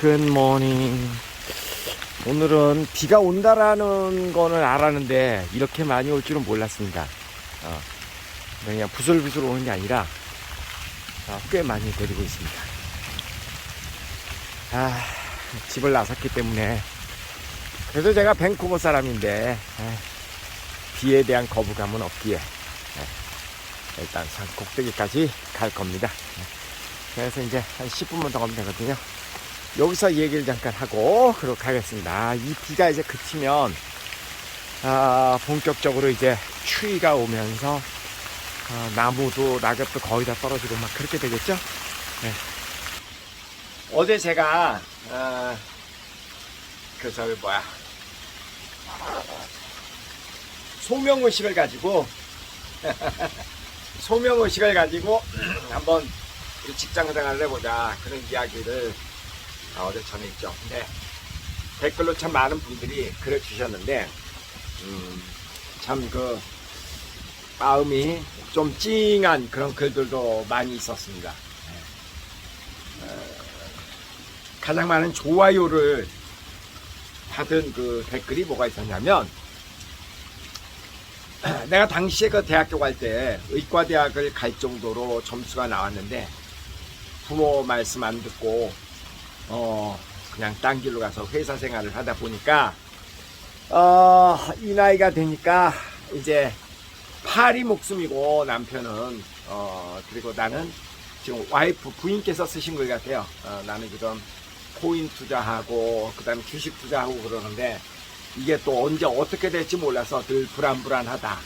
굿모닝. 오늘은 비가 온다라는 거는 알았는데 이렇게 많이 올 줄은 몰랐습니다. 그냥 부슬부슬 오는 게 아니라 꽤 많이 내리고 있습니다. 집을 나섰기 때문에 그래도 제가 밴쿠버 사람인데 비에 대한 거부감은 없기에 일단 산 꼭대기까지 갈 겁니다. 그래서 이제 한 10분만 더 가면 되거든요. 여기서 얘기를 잠깐 하고 그러고 가겠습니다. 이 비가 이제 그치면 본격적으로 이제 추위가 오면서 나무도 낙엽도 거의 다 떨어지고 막 그렇게 되겠죠. 네. 어제 제가 소명의식을 가지고 한번 우리 직장 생활을 해보자 그런 이야기를 어제 전했죠. 근데 댓글로 참 많은 분들이 글을 주셨는데 참 그 마음이 좀 찡한 그런 글들도 많이 있었습니다. 가장 많은 좋아요를 받은 그 댓글이 뭐가 있었냐면, 내가 당시에 그 대학교 갈 때 의과대학을 갈 정도로 점수가 나왔는데 부모 말씀 안 듣고 그냥 딴 길로 가서 회사 생활을 하다 보니까 이 나이가 되니까 이제 팔이 목숨이고 남편은 그리고 나는 지금 와이프 부인께서 쓰신 글 같아요. 나는 지금 코인 투자하고 그 다음에 주식 투자하고 그러는데 이게 또 언제 어떻게 될지 몰라서 늘 불안불안하다.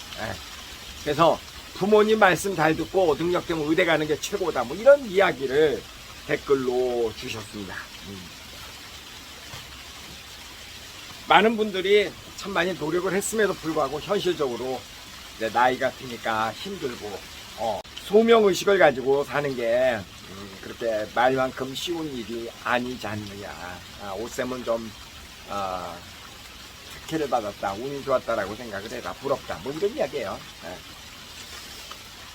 그래서 부모님 말씀 잘 듣고 능력되면 의대 가는 게 최고다. 뭐 이런 이야기를 댓글로 주셨습니다. 많은 분들이 참 많이 노력을 했음에도 불구하고 현실적으로 이제 나이가 드니까 힘들고 소명의식을 가지고 사는 게 그렇게 말만큼 쉬운 일이 아니지 않느냐. 오쌤은 좀 특혜를 받았다, 운이 좋았다라고 생각을 해라, 부럽다, 뭐 이런 이야기예요.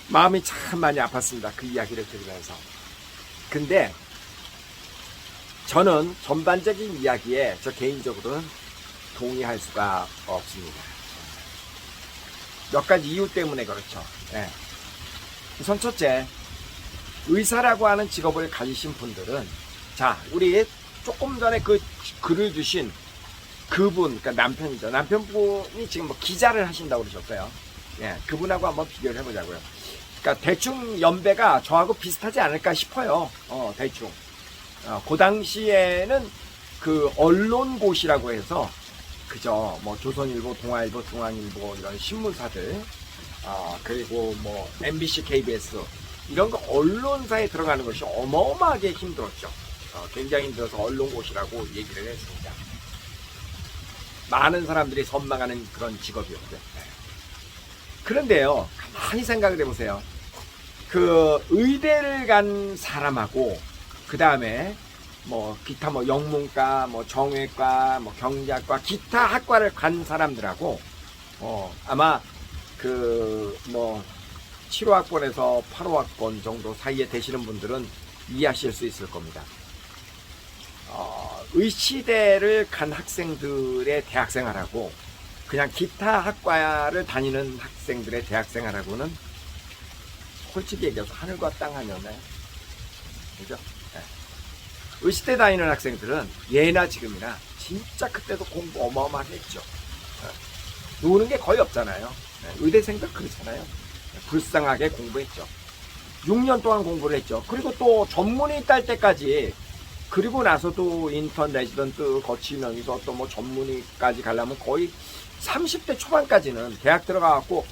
마음이 참 많이 아팠습니다, 그 이야기를 들으면서. 근데 저는 전반적인 이야기에 저 개인적으로는 동의할 수가 없습니다. 몇 가지 이유 때문에 그렇죠. 우선 첫째, 의사라고 하는 직업을 가지신 분들은, 자, 우리 조금 전에 그 글을 주신 그분, 그러니까 남편이죠. 남편분이 지금 뭐 기자를 하신다고 그러셨어요. 그분하고 한번 비교를 해보자고요. 그러니까 대충 연배가 저하고 비슷하지 않을까 싶어요. 대충. 그 당시에는 그 언론고시라고 해서, 그죠, 뭐 조선일보, 동아일보, 중앙일보 이런 신문사들, 그리고 뭐 MBC, KBS 이런 거 언론사에 들어가는 것이 어마어마하게 힘들었죠. 굉장히 힘들어서 언론고시라고 얘기를 했습니다. 많은 사람들이 선망하는 그런 직업이었고요. 그런데요, 가만히 생각을 해보세요. 그 의대를 간 사람하고 그 다음에 뭐 기타 뭐 영문과, 뭐 정외과, 뭐 경제학과, 기타 학과를 간 사람들하고 아마 그 뭐 7호학번에서 8호학번 정도 사이에 되시는 분들은 이해하실 수 있을 겁니다. 의시대를 간 학생들의 대학생활하고 그냥 기타 학과를 다니는 학생들의 대학생활하고는 솔직히 얘기해서 하늘과 땅 아니었나요? 그죠? 의시대 다니는 학생들은 예나 지금이나 진짜 그때도 공부 어마어마하게 했죠. 노는 게 거의 없잖아요. 의대생들 그렇잖아요. 불쌍하게 공부했죠. 6년 동안 공부를 했죠. 그리고 또 전문의 딸 때까지, 그리고 나서도 인턴 레지던트 거치면서 또 뭐 전문의까지 가려면 거의 30대 초반까지는 대학 들어가갖고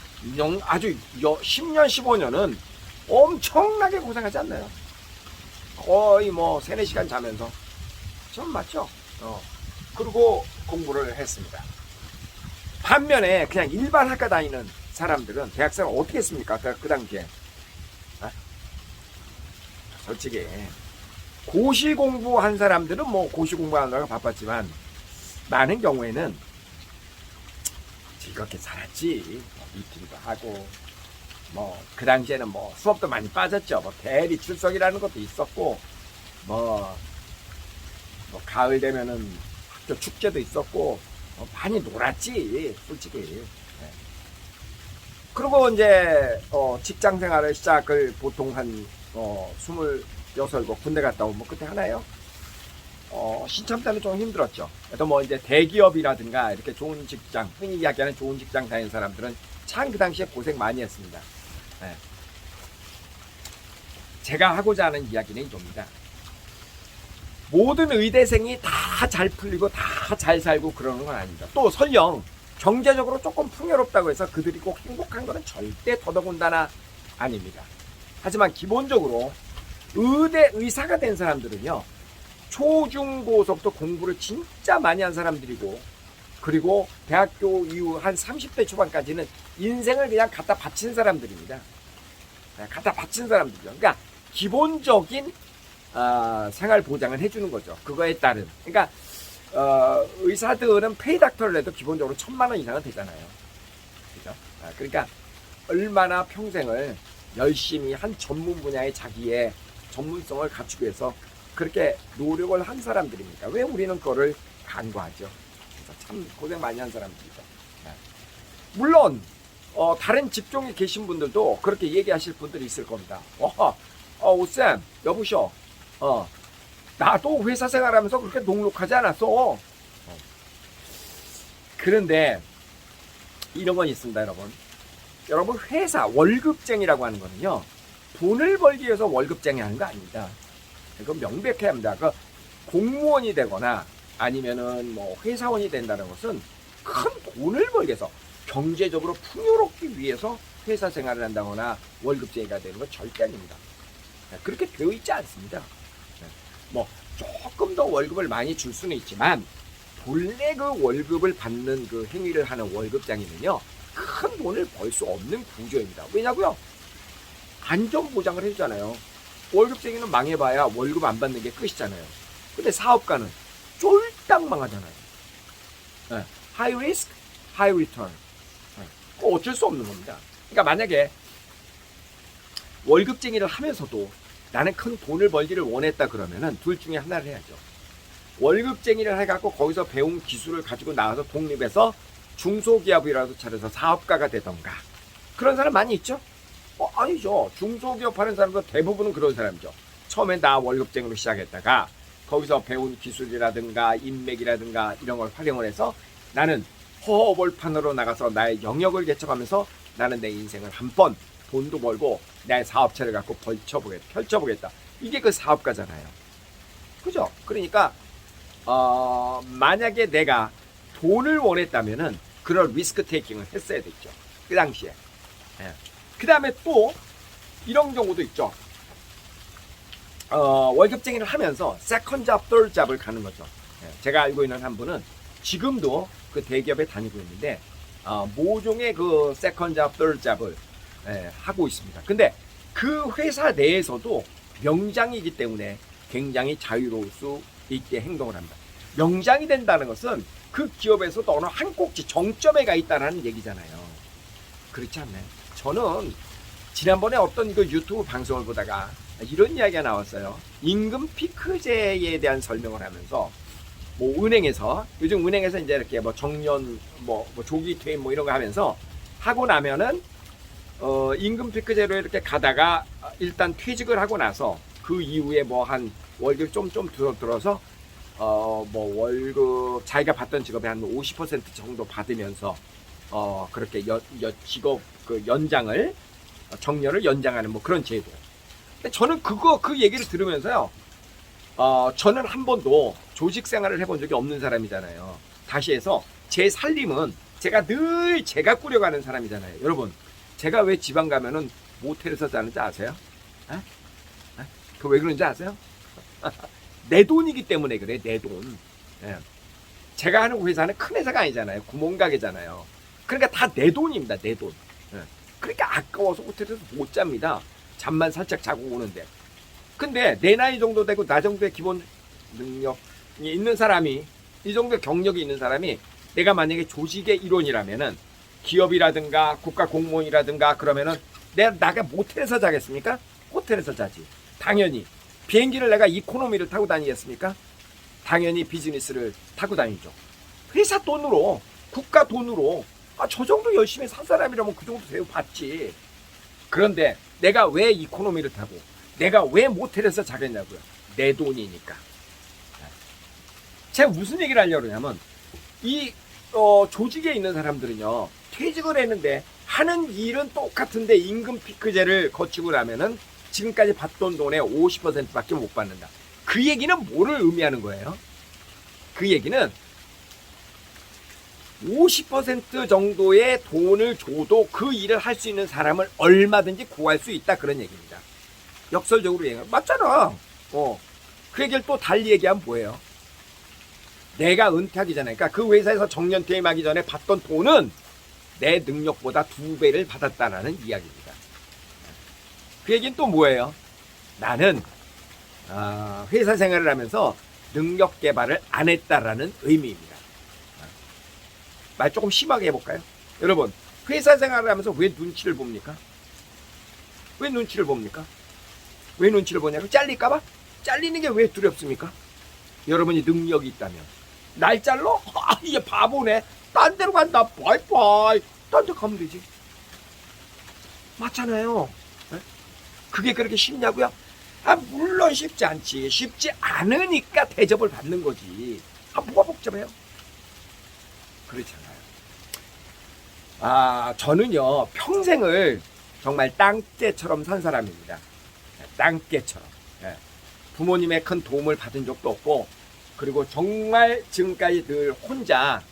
아주 10년, 15년은 엄청나게 고생하지 않나요? 거의 뭐 3, 4시간 자면서. 전 맞죠? 그리고 공부를 했습니다. 반면에 그냥 일반 학과 다니는 사람들은 대학생을 어떻게 했습니까? 그 당시에. 솔직히 고시 공부한 사람들은 뭐 고시 공부하느라고 바빴지만 많은 경우에는 즐겁게 살았지. 미팅도 하고 뭐 그 당시에는 뭐 수업도 많이 빠졌죠. 뭐 대리 출석이라는 것도 있었고 뭐 뭐 가을 되면은 학교 축제도 있었고 많이 놀았지 솔직히. 네. 그리고 이제 직장 생활을 시작을 보통 한 26, 군대 갔다 오면 그때 하나요? 신참 때는 좀 힘들었죠. 그래도 뭐 이제 대기업이라든가 이렇게 좋은 직장, 흔히 이야기하는 좋은 직장 다니는 사람들은 참 그 당시에 고생 많이 했습니다. 네. 제가 하고자 하는 이야기는 이겁니다. 모든 의대생이 다 잘 풀리고 다 잘 살고 그러는 건 아닙니다. 또 설령 경제적으로 조금 풍요롭다고 해서 그들이 꼭 행복한 것은 절대 더더군다나 아닙니다. 하지만 기본적으로 의사가 된 사람들은요, 초중고서부터 공부를 진짜 많이 한 사람들이고, 그리고 대학교 이후 한 30대 초반까지는 인생을 그냥 갖다 바친 사람들입니다. 갖다 바친 사람들이죠. 그러니까 기본적인 생활 보장을 해주는 거죠. 그거에 따른. 그러니까 의사들은 페이닥터를 내도 기본적으로 1,000만 원 이상은 되잖아요. 그죠? 그러니까 얼마나 평생을 열심히 한 전문 분야의 자기의 전문성을 갖추기 위해서 그렇게 노력을 한 사람들입니다. 왜 우리는 그거를 간과하죠? 그래서 참 고생 많이 한 사람들이죠. 물론 다른 직종에 계신 분들도 그렇게 얘기하실 분들이 있을 겁니다. 오쌤 여보셔, 나도 회사 생활하면서 그렇게 녹록하지 않았어. 그런데 이런 건 있습니다, 여러분. 여러분, 회사 월급쟁이라고 하는 거는요, 돈을 벌기 위해서 월급쟁이 하는 거 아닙니다. 이건 명백해야 합니다. 그 공무원이 되거나 아니면은 뭐 회사원이 된다는 것은 큰 돈을 벌기 위해서, 경제적으로 풍요롭기 위해서 회사 생활을 한다거나 월급쟁이가 되는 건 절대 아닙니다. 그렇게 되어 있지 않습니다. 뭐 조금 더 월급을 많이 줄 수는 있지만 본래 그 월급을 받는 그 행위를 하는 월급쟁이는요, 큰 돈을 벌 수 없는 구조입니다. 왜냐고요? 안전 보장을 해주잖아요. 월급쟁이는 망해봐야 월급 안 받는 게 끝이잖아요. 근데 사업가는 쫄딱 망하잖아요. High risk, high return. 어쩔 수 없는 겁니다. 그러니까 만약에 월급쟁이를 하면서도 나는 큰 돈을 벌기를 원했다 그러면은 둘 중에 하나를 해야죠. 월급쟁이를 해갖고 거기서 배운 기술을 가지고 나와서 독립해서 중소기업이라도 차려서 사업가가 되던가. 그런 사람 많이 있죠? 아니죠. 중소기업 하는 사람도 대부분은 그런 사람이죠. 처음에 나 월급쟁이로 시작했다가 거기서 배운 기술이라든가 인맥이라든가 이런 걸 활용을 해서 나는 허허벌판으로 나가서 나의 영역을 개척하면서 나는 내 인생을 한번 돈도 벌고 나의 사업체를 갖고 펼쳐보겠다. 이게 그 사업가잖아요. 그죠? 그러니까 만약에 내가 돈을 원했다면은 그런 리스크 테이킹을 했어야 됐죠. 그 당시에. 그 다음에 또 이런 경우도 있죠. 월급쟁이를 하면서 세컨 잡, third 잡을 가는 거죠. 제가 알고 있는 한 분은 지금도 그 대기업에 다니고 있는데 모종의 그 세컨 잡, third 잡을 하고 있습니다. 근데 그 회사 내에서도 명장이기 때문에 굉장히 자유로울 수 있게 행동을 합니다. 명장이 된다는 것은 그 기업에서도 어느 한 꼭지 정점에 가 있다는 얘기잖아요. 그렇지 않나요? 저는 지난번에 어떤 이거 유튜브 방송을 보다가 이런 이야기가 나왔어요. 임금 피크제에 대한 설명을 하면서 뭐 은행에서 요즘 은행에서 이제 이렇게 뭐 정년 뭐 조기 퇴임 뭐 이런 거 하면서 하고 나면은 임금 피크제로 이렇게 가다가 일단 퇴직을 하고 나서 그 이후에 뭐 한 월급 좀 들어서 뭐 월급 자기가 받던 직업의 한 50% 정도 받으면서 그렇게 직업 그 연장을 정년을 연장하는 뭐 그런 제도. 근데 저는 그 얘기를 들으면서요. 저는 한 번도 조직 생활을 해본 적이 없는 사람이잖아요. 다시 해서 제 살림은 제가 늘 제가 꾸려가는 사람이잖아요. 여러분, 제가 왜 지방 가면은 모텔에서 자는지 아세요? 그 왜 그런지 아세요? 내 돈이기 때문에 그래, 내 돈. 제가 하는 회사는 큰 회사가 아니잖아요. 구멍가게잖아요. 그러니까 다 내 돈입니다, 내 돈. 그러니까 아까워서 호텔에서 못 잡니다. 잠만 살짝 자고 오는데. 근데 내 나이 정도 되고 나 정도의 기본 능력이 있는 사람이, 이 정도의 경력이 있는 사람이 내가 만약에 조직의 일원이라면은 기업이라든가 국가 공무원이라든가 그러면은 내가 모텔에서 자겠습니까? 호텔에서 자지. 당연히. 비행기를 내가 이코노미를 타고 다니겠습니까? 당연히 비즈니스를 타고 다니죠. 회사 돈으로, 국가 돈으로, 저 정도 열심히 산 사람이라면 그 정도 대우 받지. 그런데 내가 왜 이코노미를 타고, 내가 왜 모텔에서 자겠냐고요. 내 돈이니까. 제가 무슨 얘기를 하려고 하냐면, 이 조직에 있는 사람들은요, 퇴직을 했는데 하는 일은 똑같은데 임금 피크제를 거치고 나면은 지금까지 받던 돈의 50%밖에 못 받는다. 그 얘기는 뭐를 의미하는 거예요? 그 얘기는 50% 정도의 돈을 줘도 그 일을 할 수 있는 사람을 얼마든지 구할 수 있다, 그런 얘기입니다. 역설적으로 얘기하면 맞잖아. 그 얘기를 또 달리 얘기하면 뭐예요? 내가 은퇴하기 전에, 그러니까 그 회사에서 정년퇴임하기 전에 받던 돈은 내 능력보다 2배를 받았다라는 이야기입니다. 그 얘기는 또 뭐예요? 나는 회사 생활을 하면서 능력 개발을 안 했다라는 의미입니다. 말 조금 심하게 해볼까요? 여러분, 회사 생활을 하면서 왜 눈치를 봅니까? 왜 눈치를 봅니까? 왜 눈치를 보냐고? 잘릴까봐? 잘리는 게 왜 두렵습니까? 여러분이 능력이 있다면. 날 잘러? 이게 바보네. 딴 데로 간다. 바이바이. 딴 데 가면 되지. 맞잖아요. 네? 그게 그렇게 쉽냐고요? 물론 쉽지 않지. 쉽지 않으니까 대접을 받는 거지. 뭐가 복잡해요? 그렇잖아요. 저는요, 평생을 정말 땅떼처럼 산 사람입니다. 땅떼처럼. 네. 부모님의 큰 도움을 받은 적도 없고, 그리고 정말 지금까지 늘 혼자,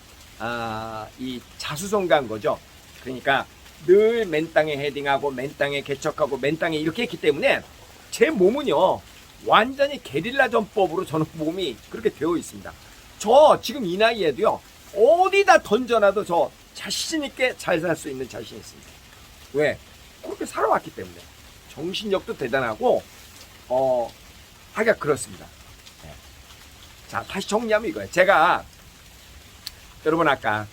이 자수성가한 거죠. 그러니까 늘 맨땅에 헤딩하고, 맨땅에 개척하고, 맨땅에 이렇게 했기 때문에 제 몸은요, 완전히 게릴라 전법으로 저는 몸이 그렇게 되어 있습니다. 저 지금 이 나이에도요, 어디다 던져놔도 저 자신있게 잘 살 수 있는 자신이 있습니다. 왜? 그렇게 살아왔기 때문에. 정신력도 대단하고, 하기가 그렇습니다. 네. 자, 다시 정리하면 이거예요. 제가, 여러분 아까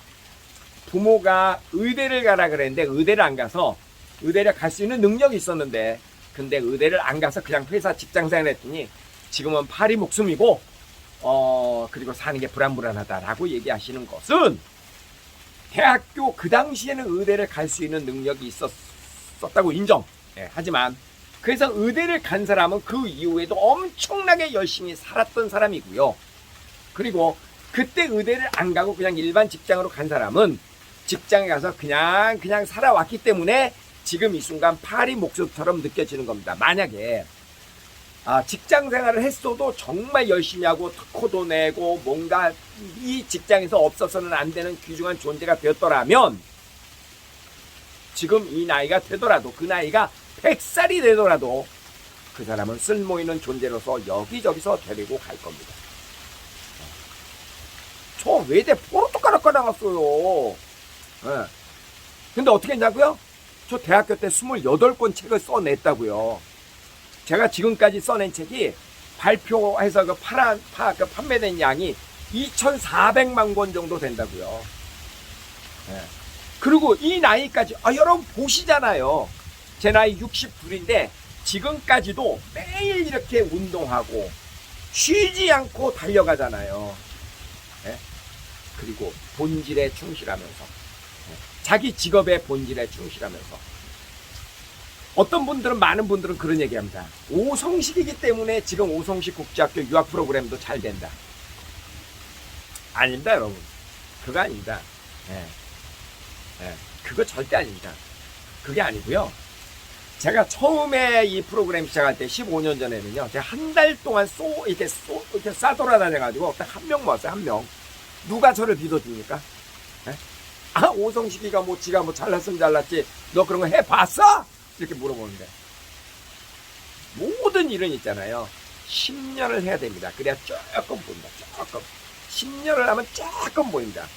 부모가 의대를 가라 그랬는데 의대를 안 가서, 의대를 갈 수 있는 능력이 있었는데, 근데 의대를 안 가서 그냥 회사 직장생활 했더니 지금은 팔이 목숨이고, 그리고 사는 게 불안불안하다라고 얘기하시는 것은, 대학교 그 당시에는 의대를 갈 수 있는 능력이 있었다고 인정. 네, 하지만 그래서 의대를 간 사람은 그 이후에도 엄청나게 열심히 살았던 사람이고요. 그리고 그때 의대를 안 가고 그냥 일반 직장으로 간 사람은 직장에 가서 그냥 살아왔기 때문에 지금 이 순간 팔이 목숨처럼 느껴지는 겁니다. 만약에 직장 생활을 했어도 정말 열심히 하고 특허도 내고 뭔가 이 직장에서 없어서는 안 되는 귀중한 존재가 되었더라면, 지금 이 나이가 되더라도, 그 나이가 100살이 되더라도 그 사람은 쓸모있는 존재로서 여기저기서 데리고 갈 겁니다. 저 외대 포르투갈학과 나갔어요. 네. 근데 어떻게 했냐고요? 저 대학교 때 28권 책을 써냈다고요. 제가 지금까지 써낸 책이 발표해서 판매된 양이 2,400만 권 정도 된다고요. 네. 그리고 이 나이까지, 여러분 보시잖아요. 제 나이 62인데 지금까지도 매일 이렇게 운동하고 쉬지 않고 달려가잖아요. 네? 그리고 본질에 충실하면서, 자기 직업의 본질에 충실하면서. 어떤 분들은, 많은 분들은 그런 얘기합니다. 오성식이기 때문에 지금 오성식 국제학교 유학 프로그램도 잘 된다. 아닙니다, 여러분. 그거 아닙니다. 그거 절대 아닙니다. 그게 아니고요. 제가 처음에 이 프로그램 시작할 때 15년 전에는요, 제가 한 달 동안 이렇게 싸돌아다녀가지고 딱 한 명 모았어요, 한 명. 누가 저를 믿어줍니까? 오성식이가 지가 잘났으면 잘났지, 너 그런 거 해봤어? 이렇게 물어보는데, 모든 일은 있잖아요, 10년을 해야 됩니다. 그래야 조금 보인다. 조금 10년을 하면 조금 보인다.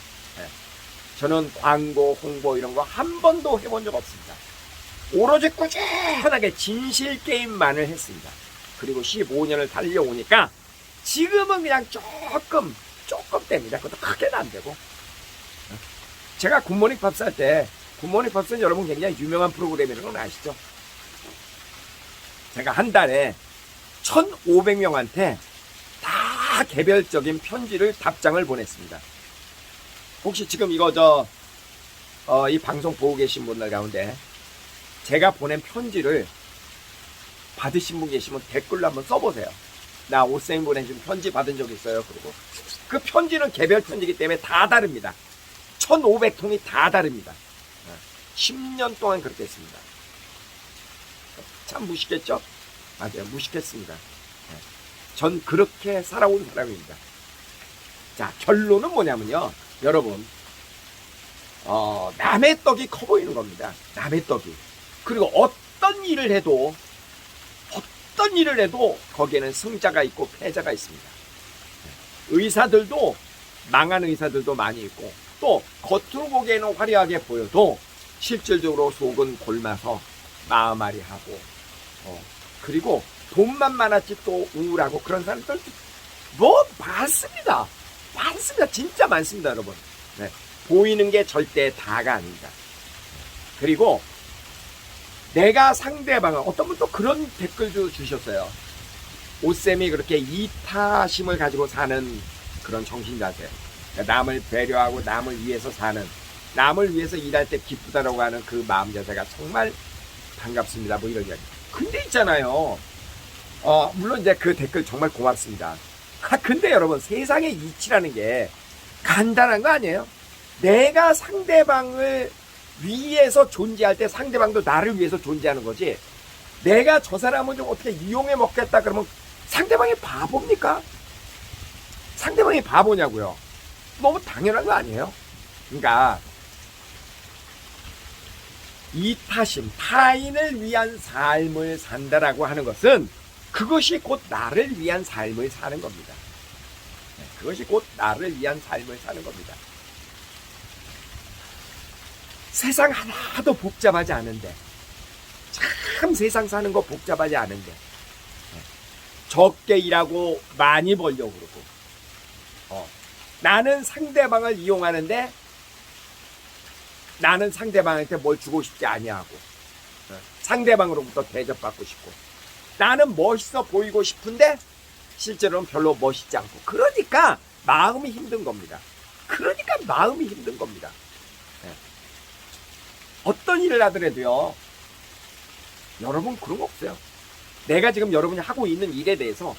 저는 광고, 홍보 이런 거 한 번도 해본 적 없습니다. 오로지 꾸준하게 진실 게임만을 했습니다. 그리고 15년을 달려오니까 지금은 그냥 조금 됩니다. 그것도 크게는 안 되고. 제가 굿모닝 팝스 할 때, 굿모닝 팝스는 여러분 굉장히 유명한 프로그램이라는 건 아시죠? 제가 한 달에 1,500명한테 다 다 개별적인 편지를 답장을 보냈습니다. 혹시 지금 이거 이 방송 보고 계신 분들 가운데 제가 보낸 편지를 받으신 분 계시면 댓글로 한번 써보세요. 나 오쌤이 보내준 편지 받은 적 있어요. 그리고 그 편지는 개별 편지이기 때문에 다 다릅니다. 1500통이 다 다릅니다. 10년 동안 그렇게 했습니다. 참 무식했죠? 맞아요. 무식했습니다. 전 그렇게 살아온 사람입니다. 자, 결론은 뭐냐면요. 여러분, 남의 떡이 커 보이는 겁니다. 남의 떡이. 그리고 어떤 일을 해도 거기에는 승자가 있고 패자가 있습니다. 의사들도 망한 의사들도 많이 있고, 또 겉으로 보기에는 화려하게 보여도 실질적으로 속은 골마서 마음앓이 하고, 그리고 돈만 많았지 또 우울하고 그런 사람들 뭐 많습니다. 진짜 많습니다, 여러분. 네. 보이는 게 절대 다가 아닙니다. 그리고 내가 상대방을, 어떤 분 또 그런 댓글도 주셨어요. 오쌤이 그렇게 이타심을 가지고 사는 그런 정신자세요. 그러니까 남을 배려하고 남을 위해서 사는, 남을 위해서 일할 때 기쁘다라고 하는 그 마음 자세가 정말 반갑습니다. 뭐 이런 이야기. 근데 있잖아요. 물론 이제 그 댓글 정말 고맙습니다. 근데 여러분, 세상의 이치라는 게 간단한 거 아니에요? 내가 상대방을 위해서 존재할 때 상대방도 나를 위해서 존재하는 거지. 내가 저 사람을 좀 어떻게 이용해 먹겠다 그러면 상대방이 바보입니까? 상대방이 바보냐고요? 너무 당연한 거 아니에요? 그러니까 이타심, 타인을 위한 삶을 산다라고 하는 것은 그것이 곧 나를 위한 삶을 사는 겁니다. 그것이 곧 나를 위한 삶을 사는 겁니다. 세상 하나도 복잡하지 않은데, 참 세상 사는 거 복잡하지 않은데, 적게 일하고 많이 벌려고 그러고, 나는 상대방을 이용하는데 나는 상대방한테 뭘 주고 싶지 아니하고, 상대방으로부터 대접받고 싶고, 나는 멋있어 보이고 싶은데 실제로는 별로 멋있지 않고, 그러니까 마음이 힘든 겁니다. 어떤 일을 하더라도요, 여러분 그런 거 없어요. 내가 지금 여러분이 하고 있는 일에 대해서,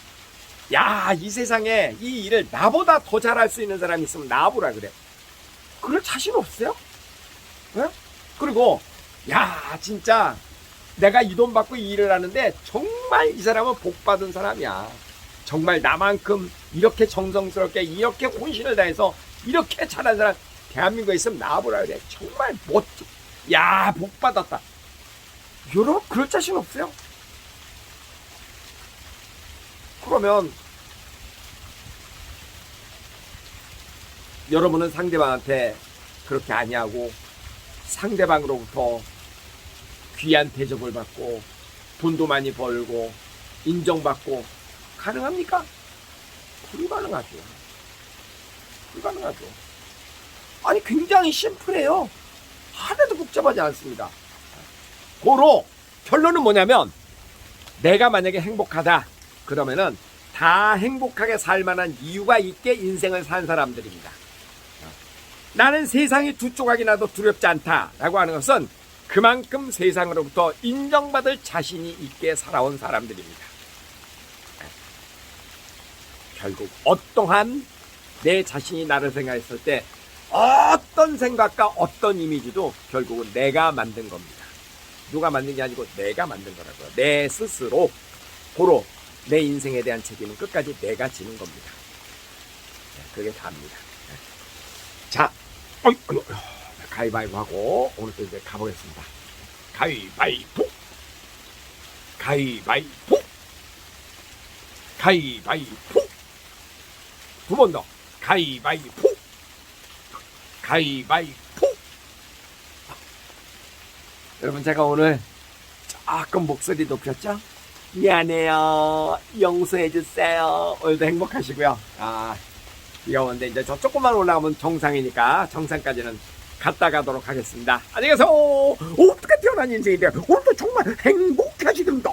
야, 이 세상에 이 일을 나보다 더 잘할 수 있는 사람이 있으면 나와보라 그래. 그럴 자신 없어요? 네? 그리고 야, 진짜 내가 이 돈 받고 이 일을 하는데 정말 이 사람은 복 받은 사람이야. 정말 나만큼 이렇게 정성스럽게 이렇게 혼신을 다해서 이렇게 잘한 사람 대한민국에 있으면 나와보라 그래. 정말 멋져. 야, 복 받았다. 여러분 그럴 자신 없어요? 그러면 여러분은 상대방한테 그렇게 아니하고 상대방으로부터 귀한 대접을 받고 돈도 많이 벌고 인정받고 가능합니까? 불가능하죠. 아니, 굉장히 심플해요. 하나도 복잡하지 않습니다. 고로 결론은 뭐냐면, 내가 만약에 행복하다 그러면은 다 행복하게 살 만한 이유가 있게 인생을 산 사람들입니다. 나는 세상이 두 조각이 나도 두렵지 않다라고 하는 것은 그만큼 세상으로부터 인정받을 자신이 있게 살아온 사람들입니다. 결국 어떠한 내 자신이 나를 생각했을 때 어떤 생각과 어떤 이미지도 결국은 내가 만든 겁니다. 누가 만든 게 아니고 내가 만든 거라고요. 내 스스로. 고로 내 인생에 대한 책임은 끝까지 내가 지는 겁니다. 그게 다입니다. 자, 가위바위보 하고 오늘도 이제 가보겠습니다. 가위바위보, 두 번 더. 가위바위보. 여러분, 제가 오늘 조금 목소리 높였죠? 미안해요. 용서해주세요. 오늘도 행복하시고요. 비가 오는데 이제 저 조금만 올라가면 정상이니까 정상까지는 갔다 가도록 하겠습니다. 안녕히 가세요. 어떻게 태어난 인생인데 오늘도 정말 행복하시던가.